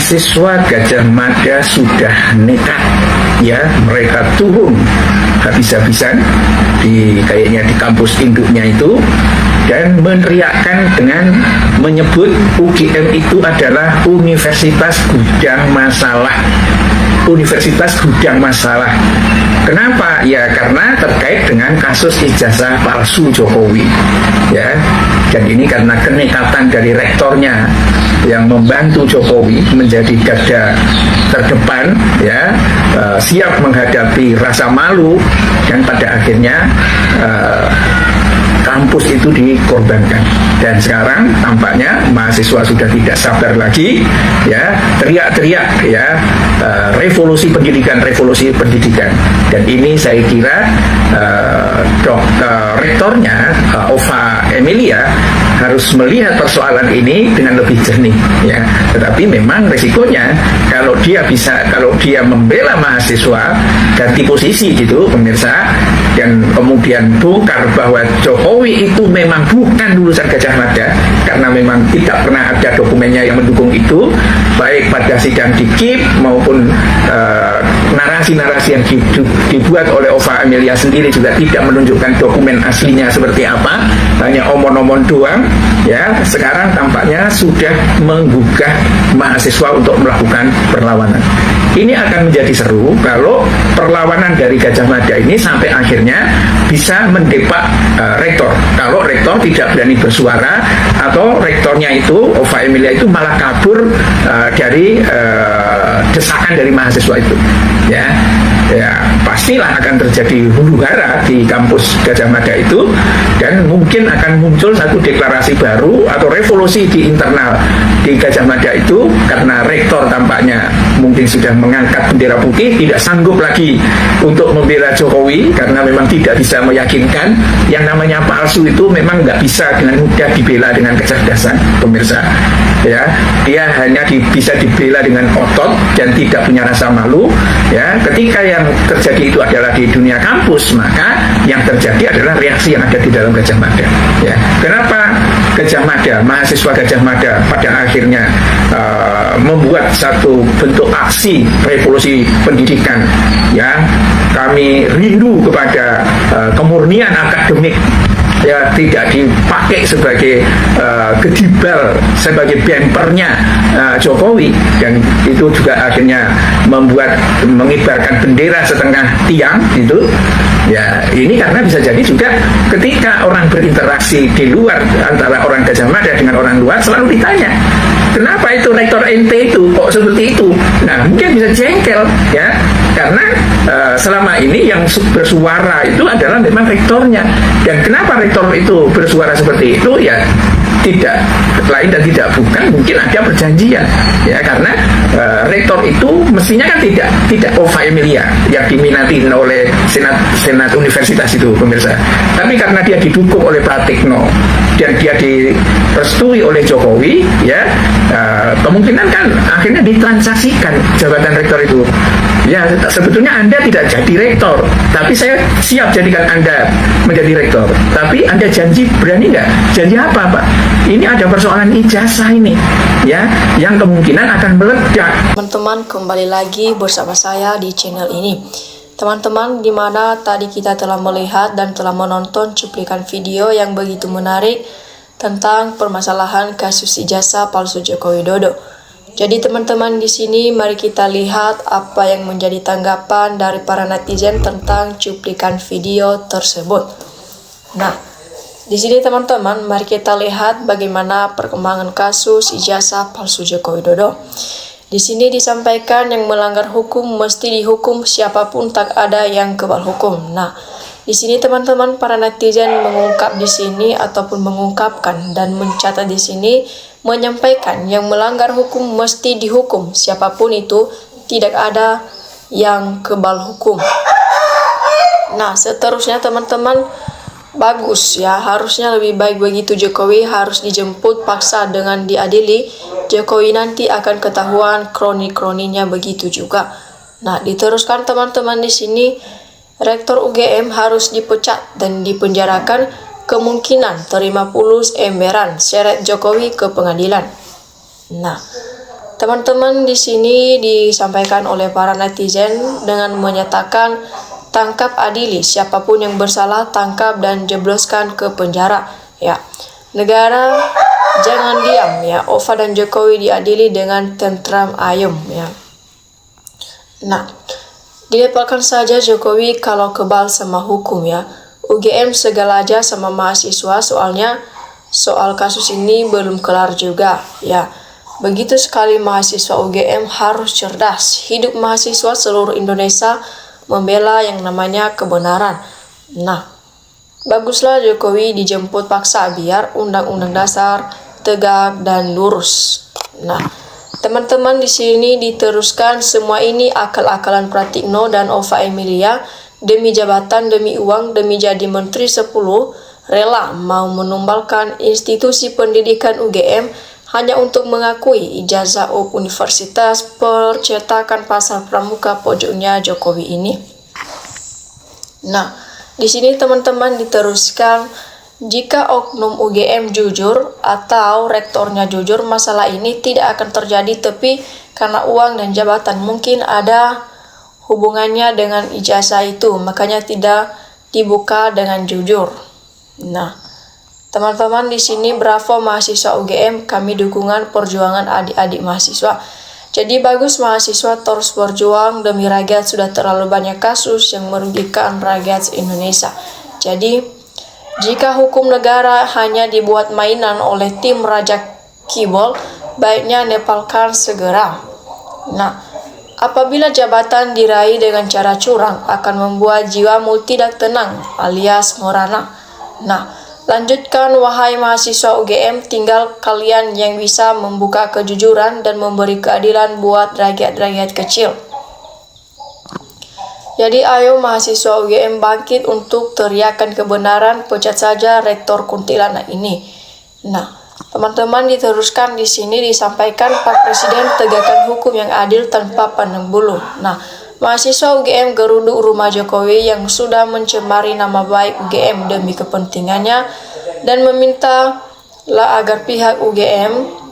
mahasiswa Gajah Mada sudah nekat, ya, mereka turun habis-habisan kayaknya di kampus induknya itu, dan meneriakkan dengan menyebut UGM itu adalah Universitas Gudang Masalah. Universitas Gudang Masalah. Kenapa? Ya karena terkait dengan kasus ijazah palsu Jokowi, ya. Dan ini karena kenekatan dari rektornya yang membantu Jokowi menjadi garda terdepan, ya, siap menghadapi rasa malu, dan pada akhirnya kampus itu dikorbankan. Dan sekarang tampaknya mahasiswa sudah tidak sabar lagi, ya, teriak-teriak, ya, revolusi pendidikan. Dan ini saya kira rektornya Ova Emilia harus melihat persoalan ini dengan lebih jernih, ya. Tetapi memang resikonya kalau dia membela mahasiswa, ganti posisi gitu pemirsa, dan kemudian bongkar bahwa Jokowi itu memang bukan lulusan Gajah Mada, karena memang tidak pernah ada dokumennya yang mendukung itu, baik pada sidang di KIP maupun narasi-narasi yang dibuat oleh Ova Emilia sendiri juga tidak menunjukkan dokumen aslinya seperti apa, hanya omon-omon doang, ya. Sekarang tampaknya sudah menggugah mahasiswa untuk melakukan perlawanan. Ini akan menjadi seru kalau perlawanan dari Gajah Mada ini sampai akhirnya bisa mendepak rektor. Kalau rektor tidak berani bersuara, atau rektornya itu, Ova Emilia itu malah kabur dari desakan dari mahasiswa itu, ya. Ya pastilah akan terjadi huru-hara di kampus Gajah Mada itu, dan mungkin akan muncul satu deklarasi baru atau revolusi di internal di Gajah Mada itu, karena rektor tampaknya mungkin sudah mengangkat bendera putih, tidak sanggup lagi untuk membela Jokowi karena memang tidak bisa meyakinkan. Yang namanya palsu itu memang nggak bisa dengan mudah dibela dengan kecerdasan, pemirsa, ya. Dia hanya bisa dibela dengan otot dan tidak punya rasa malu, ya. Ketika yang terjadi itu adalah di dunia kampus, maka yang terjadi adalah reaksi yang ada di dalam Gajah Mada, ya. Kenapa Gajah Mada, mahasiswa Gajah Mada pada akhirnya membuat satu bentuk aksi revolusi pendidikan, ya. Kami rindu kepada kemurnian akademik, ya, tidak dipakai sebagai gedibal, sebagai bempernya Jokowi, dan itu juga akhirnya mengibarkan bendera setengah tiang gitu, ya. Ini karena bisa jadi juga ketika orang berinteraksi di luar antara orang Gajah Mada dengan orang luar, selalu ditanya, kenapa itu rektor ente itu kok seperti itu? Nah, mungkin bisa jengkel, ya, karena selama ini yang bersuara itu adalah memang rektornya. Dan kenapa rektor itu bersuara seperti itu? Ya tidak lain dan tidak bukan, mungkin ada perjanjian, ya, karena rektor itu mestinya kan tidak Ova Emilia yang diminati oleh senat universitas itu, pemirsa, tapi karena dia didukung oleh Pratikno dan dia direstui oleh Jokowi, ya, kemungkinan kan akhirnya ditransaksikan jabatan rektor itu. Ya, sebetulnya Anda tidak jadi rektor, tapi saya siap jadikan Anda menjadi rektor. Tapi Anda janji, berani nggak? Janji apa, Pak? Ini ada persoalan ijazah ini, ya, yang kemungkinan akan meledak. Teman-teman, kembali lagi bersama saya di channel ini. Teman-teman, di mana tadi kita telah melihat dan telah menonton cuplikan video yang begitu menarik tentang permasalahan kasus ijazah palsu Joko Widodo. Jadi teman-teman, di sini mari kita lihat apa yang menjadi tanggapan dari para netizen tentang cuplikan video tersebut. Nah, di sini teman-teman, mari kita lihat bagaimana perkembangan kasus ijazah palsu Joko Widodo. Di sini disampaikan yang melanggar hukum mesti dihukum, siapapun tak ada yang kebal hukum. Nah, di sini teman-teman, para netizen mengungkap di sini ataupun mengungkapkan dan mencatat di sini, menyampaikan yang melanggar hukum mesti dihukum, siapapun itu, tidak ada yang kebal hukum. Nah, seterusnya teman-teman, bagus ya, harusnya lebih baik begitu. Jokowi harus dijemput paksa dengan diadili. Jokowi nanti akan ketahuan kroni-kroninya begitu juga. Nah, diteruskan teman-teman di sini, Rektor UGM harus dipecat dan dipenjarakan, kemungkinan terima pulus emberan, seret Jokowi ke pengadilan. Nah, Teman-teman, di sini disampaikan oleh para netizen dengan menyatakan tangkap adili siapapun yang bersalah, tangkap dan jebloskan ke penjara. Ya, negara jangan diam ya. Ova dan Jokowi diadili dengan tentram ayem ya. Nah, dilepaskan saja Jokowi kalau kebal sama hukum ya. UGM segala aja sama mahasiswa, soalnya soal kasus ini belum kelar juga ya. Begitu sekali mahasiswa UGM harus cerdas. Hidup mahasiswa seluruh Indonesia membela yang namanya kebenaran. Nah, baguslah Jokowi dijemput paksa biar undang-undang dasar tegak dan lurus. Nah, teman-teman, di sini diteruskan semua ini akal-akalan Pratikno dan Ova Emilia demi jabatan, demi uang, demi jadi menteri 10, rela mau menumbalkan institusi pendidikan UGM hanya untuk mengakui ijazah Universitas percetakan pasar pramuka pojoknya Jokowi ini. Nah, di sini teman-teman diteruskan, jika oknum UGM jujur atau rektornya jujur, masalah ini tidak akan terjadi, tapi karena uang dan jabatan mungkin ada hubungannya dengan ijazah itu, makanya tidak dibuka dengan jujur. Nah, teman-teman, di sini bravo mahasiswa UGM, kami dukungan perjuangan adik-adik mahasiswa. Jadi bagus mahasiswa terus berjuang demi rakyat, sudah terlalu banyak kasus yang merugikan rakyat Indonesia. Jadi jika hukum negara hanya dibuat mainan oleh tim Raja Kibol, baiknya nepalkan segera. Nah, apabila jabatan diraih dengan cara curang akan membuat jiwamu tidak tenang alias merana. Nah, lanjutkan wahai mahasiswa UGM, tinggal kalian yang bisa membuka kejujuran dan memberi keadilan buat rakyat-rakyat kecil. Jadi ayo mahasiswa UGM bangkit untuk teriakan kebenaran, pecat saja Rektor Kuntilanak ini. Nah, teman-teman, diteruskan di sini disampaikan Pak Presiden tegakkan hukum yang adil tanpa pandang bulu. Nah, mahasiswa UGM geruduk rumah Jokowi yang sudah mencemari nama baik UGM demi kepentingannya dan meminta agar pihak UGM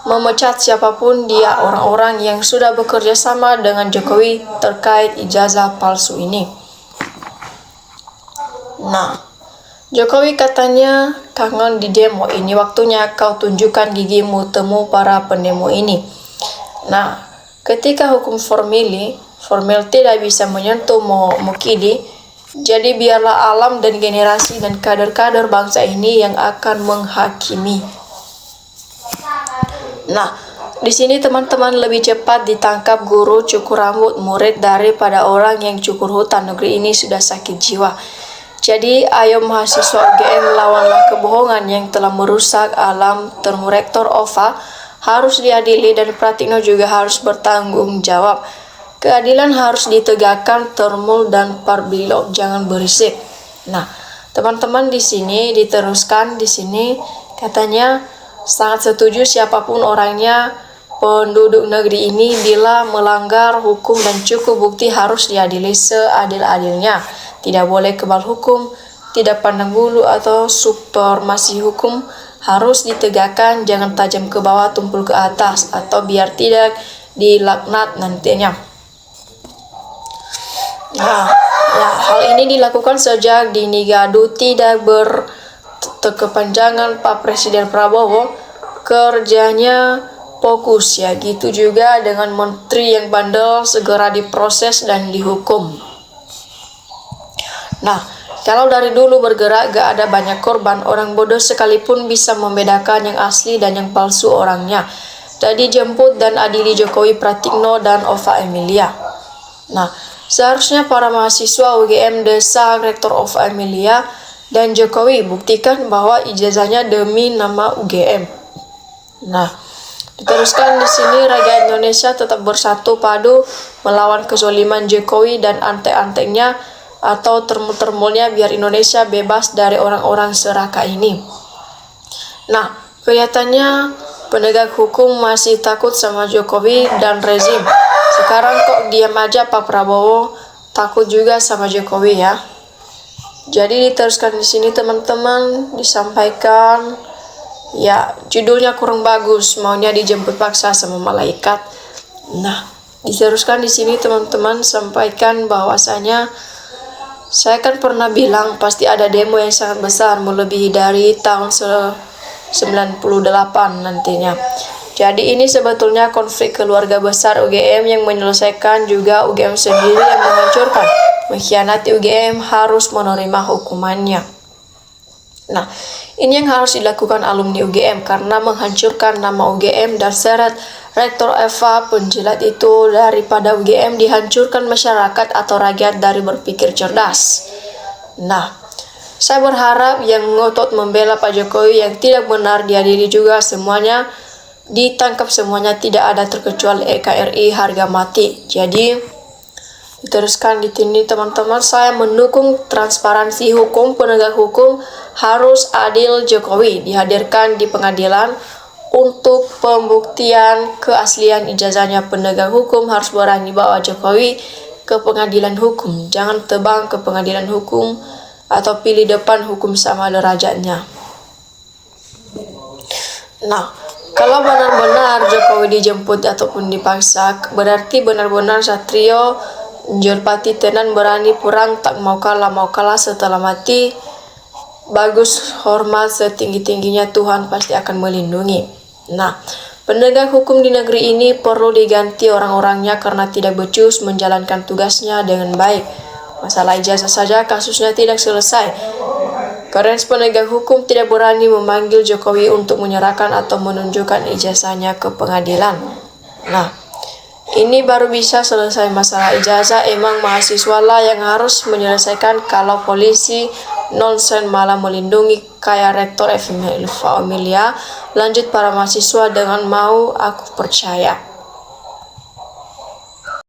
memecat siapapun dia orang-orang yang sudah bekerja sama dengan Jokowi terkait ijazah palsu ini. Nah, Jokowi katanya kangen di demo ini, waktunya kau tunjukkan gigimu, temu para pendemo ini. Nah, ketika hukum formil tidak bisa menyentuh Mukidi, jadi biarlah alam dan generasi dan kader-kader bangsa ini yang akan menghakimi. Nah, di sini teman-teman lebih cepat ditangkap guru cukur rambut murid daripada orang yang cukur hutan. Negeri ini sudah sakit jiwa. Jadi ayo mahasiswa UGM, lawanlah kebohongan yang telah merusak alam. Termu Rektor Ova harus diadili dan Pratikno juga harus bertanggung jawab. Keadilan harus ditegakkan, Termul dan Parbilog jangan berisik. Nah, teman-teman, di sini diteruskan, di sini katanya sangat setuju siapapun orangnya penduduk negeri ini bila melanggar hukum dan cukup bukti harus diadili seadil-adilnya. Tidak boleh kebal hukum, tidak pandang bulu atau supremasi hukum, harus ditegakkan, jangan tajam ke bawah tumpul ke atas atau biar tidak dilaknat nantinya. Nah, hal ini dilakukan sejak dini gaduh tidak berkepanjangan Pak Presiden Prabowo, kerjanya fokus ya, gitu juga dengan menteri yang bandel segera diproses dan dihukum. Nah, kalau dari dulu bergerak gak ada banyak korban, orang bodoh sekalipun bisa membedakan yang asli dan yang palsu orangnya. Jadi jemput dan adili Jokowi, Pratikno dan Ova Emilia. Nah, seharusnya para mahasiswa UGM desak Rektor Ova Emilia dan Jokowi buktikan bahwa ijazahnya demi nama UGM. Nah, diteruskan di sini rakyat Indonesia tetap bersatu padu melawan kezoliman Jokowi dan antek-anteknya atau termul-termulnya biar Indonesia bebas dari orang-orang serakah ini. Nah, kelihatannya penegak hukum masih takut sama Jokowi dan rezim. Sekarang kok diam aja Pak Prabowo, takut juga sama Jokowi ya. Jadi diteruskan di sini teman-teman, disampaikan Ya, judulnya kurang bagus, maunya dijemput paksa sama malaikat. Nah, diteruskan di sini teman-teman sampaikan bahwasanya saya kan pernah bilang pasti ada demo yang sangat besar melebihi dari tahun 98 nantinya. Jadi ini sebetulnya konflik keluarga besar UGM yang menyelesaikan juga UGM sendiri yang menghancurkan. Mengkhianati UGM harus menerima hukumannya. Nah, ini yang harus dilakukan alumni UGM karena menghancurkan nama UGM dan seret Rektor Eva penjilat itu daripada UGM dihancurkan masyarakat atau rakyat dari berpikir cerdas. Nah, saya berharap yang ngotot membela Pak Jokowi yang tidak benar diadili juga semuanya, ditangkap semuanya, tidak ada terkecuali EKRI harga mati. Jadi diteruskan di sini teman-teman, saya mendukung transparansi hukum, penegak hukum harus adil. Jokowi dihadirkan di pengadilan untuk pembuktian keaslian ijazahnya. Penegak hukum harus berani bawa Jokowi ke pengadilan hukum, jangan tebang ke pengadilan hukum atau pilih depan hukum sama derajatnya. Nah, kalau benar-benar Jokowi dijemput ataupun dipaksa, berarti benar-benar Satrio Njorpati tenan berani perang, tak mau kalah setelah mati. Bagus, hormat setinggi-tingginya, Tuhan pasti akan melindungi. Nah, penegak hukum di negeri ini perlu diganti orang-orangnya karena tidak becus menjalankan tugasnya dengan baik. Masalah ijazah saja kasusnya tidak selesai. Karena penegak hukum tidak berani memanggil Jokowi untuk menyerahkan atau menunjukkan ijazahnya ke pengadilan. Nah, ini baru bisa selesai masalah ijazah. Emang mahasiswa lah yang harus menyelesaikan, kalau polisi nonsen malah melindungi kayak Rektor Eva Amelia. Lanjut para mahasiswa dengan mau aku percaya.